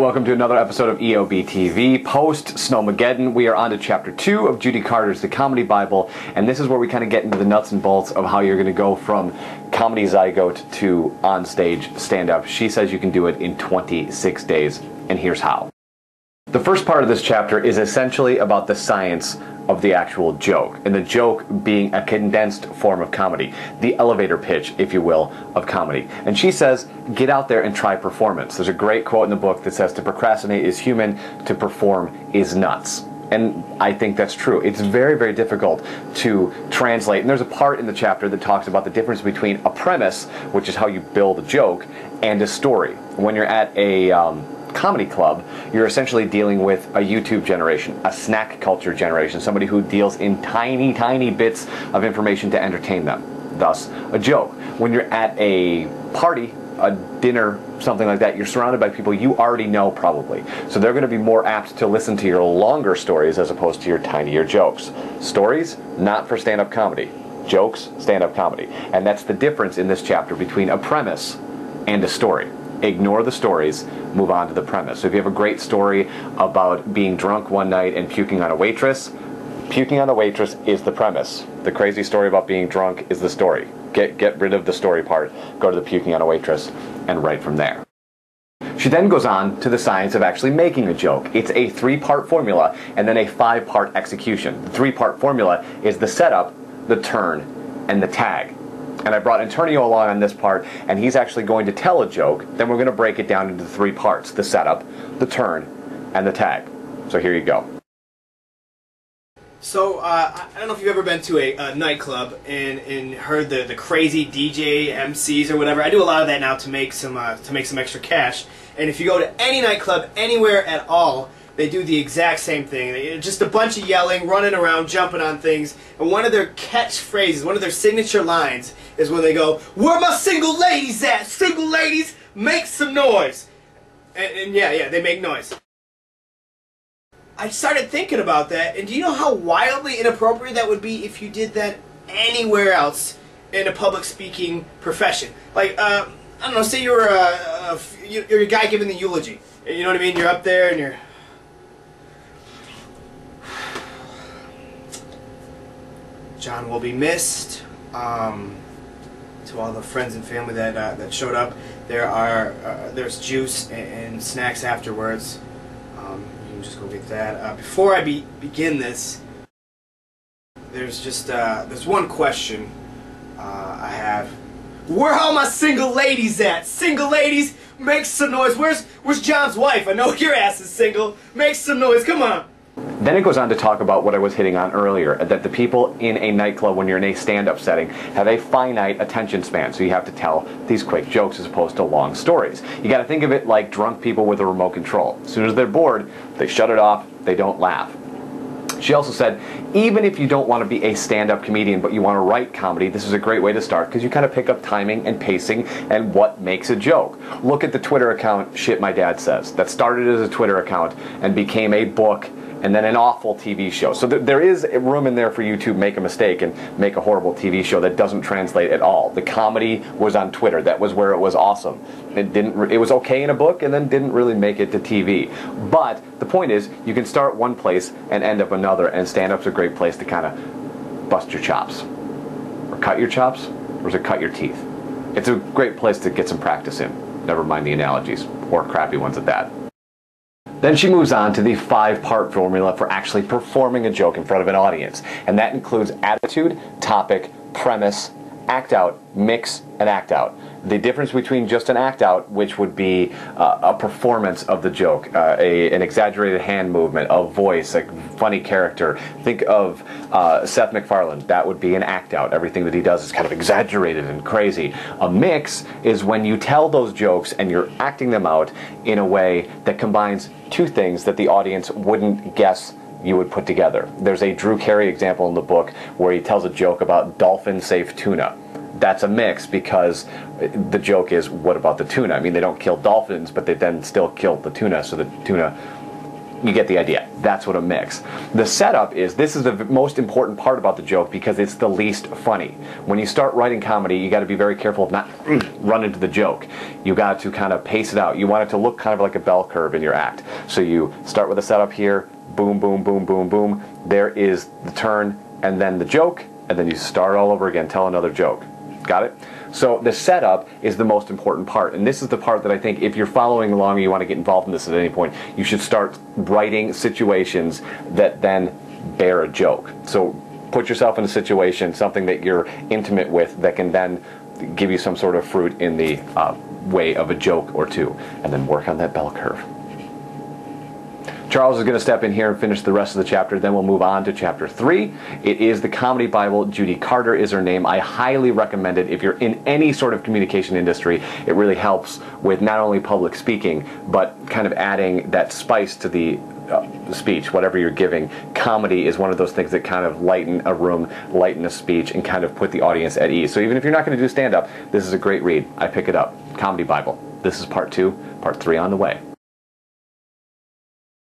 welcome to another episode of EOB TV. Post Snowmageddon, we are on to Chapter 2 of Judy Carter's The Comedy Bible, and this is where we kind of get into the nuts and bolts of how you're going to go from comedy zygote to on-stage stand-up. She says you can do it in 26 days, and here's how. The first part of this chapter is essentially about the science of the actual joke, and the joke being a condensed form of comedy, the elevator pitch, if you will, of comedy. And she says, get out there and try performance. There's a great quote in the book that says, to procrastinate is human, to perform is nuts. And I think that's true. It's very, very difficult to translate. And there's a part in the chapter that talks about the difference between a premise, which is how you build a joke, and a story. When you're at a comedy club, you're essentially dealing with a YouTube generation, a snack culture generation, somebody who deals in tiny, tiny bits of information to entertain them. Thus, a joke. When you're at a party, a dinner, something like that, you're surrounded by people you already know probably. So they're going to be more apt to listen to your longer stories as opposed to your tinier jokes. Stories, not for stand-up comedy. Jokes, stand-up comedy. And that's the difference in this chapter between a premise and a story. Ignore the stories, move on to the premise. So if you have a great story about being drunk one night and puking on a waitress, puking on a waitress is the premise. The crazy story about being drunk is the story. Get rid of the story part, go to the puking on a waitress, and write from there. She then goes on to the science of actually making a joke. It's a 3-part formula and then a 5-part execution. The 3-part formula is the setup, the turn, and the tag. And I brought Antonio along on this part, and he's actually going to tell a joke. Then we're going to break it down into 3 parts: the setup, the turn, and the tag. So here you go. So I don't know if you've ever been to a nightclub and heard the crazy DJ MCs or whatever. I do a lot of that now to make some extra cash. And if you go to any nightclub anywhere at all, they do the exact same thing. Just a bunch of yelling, running around, jumping on things. And one of their catchphrases, one of their signature lines is when they go, "Where my single ladies at? Single ladies, make some noise." And yeah, they make noise. I started thinking about that, and do you know how wildly inappropriate that would be if you did that anywhere else in a public speaking profession? Like, I don't know, say you're a guy giving the eulogy. You know what I mean? You're up there and you're... John will be missed. To all the friends and family that showed up, there's juice and snacks afterwards. You can just go get that. Before I begin this, there's one question I have. Where are all my single ladies at? Single ladies, make some noise. Where's John's wife? I know your ass is single. Make some noise. Come on. Then it goes on to talk about what I was hitting on earlier, that the people in a nightclub, when you're in a stand-up setting, have a finite attention span, so you have to tell these quick jokes as opposed to long stories. You got to think of it like drunk people with a remote control. As soon as they're bored, they shut it off, they don't laugh. She also said, even if you don't want to be a stand-up comedian but you want to write comedy, this is a great way to start because you kind of pick up timing and pacing and what makes a joke. Look at the Twitter account, Shit My Dad Says. That started as a Twitter account and became a book and then an awful TV show. So there is room in there for you to make a mistake and make a horrible TV show that doesn't translate at all. The comedy was on Twitter. That was where it was awesome. It was okay in a book and then didn't really make it to TV. But the point is, you can start one place and end up another, and stand-up's a great place to kind of bust your chops. Or cut your chops, or is it cut your teeth? It's a great place to get some practice in. Never mind the analogies, or crappy ones at that. Then she moves on to the 5-part formula for actually performing a joke in front of an audience. And that includes attitude, topic, premise, act out, mix, and act out. The difference between just an act out, which would be a performance of the joke, an exaggerated hand movement, a voice, a funny character. Think of Seth MacFarlane. That would be an act out. Everything that he does is kind of exaggerated and crazy. A mix is when you tell those jokes and you're acting them out in a way that combines 2 things that the audience wouldn't guess you would put together. There's a Drew Carey example in the book where he tells a joke about dolphin-safe tuna. That's a mix because the joke is, what about the tuna? I mean, they don't kill dolphins, but they then still kill the tuna, so the tuna, you get the idea. That's what a mix. The setup is, this is the most important part about the joke because it's the least funny. When you start writing comedy, you got to be very careful of not run into the joke. You got to kind of pace it out. You want it to look kind of like a bell curve in your act. So you start with a setup here, boom, boom, boom, boom, boom. There is the turn, and then the joke, and then you start all over again, tell another joke. Got it? So the setup is the most important part, and this is the part that I think if you're following along and you want to get involved in this at any point, you should start writing situations that then bear a joke. So put yourself in a situation, something that you're intimate with, that can then give you some sort of fruit in the way of a joke or two, and then work on that bell curve. Charles is going to step in here and finish the rest of the chapter, then we'll move on to chapter 3. It is the Comedy Bible. Judy Carter is her name. I highly recommend it if you're in any sort of communication industry. It really helps with not only public speaking, but kind of adding that spice to the speech, whatever you're giving. Comedy is one of those things that kind of lighten a room, lighten a speech, and kind of put the audience at ease. So even if you're not going to do stand-up, this is a great read. I pick it up. Comedy Bible. This is part 2, part 3 on the way.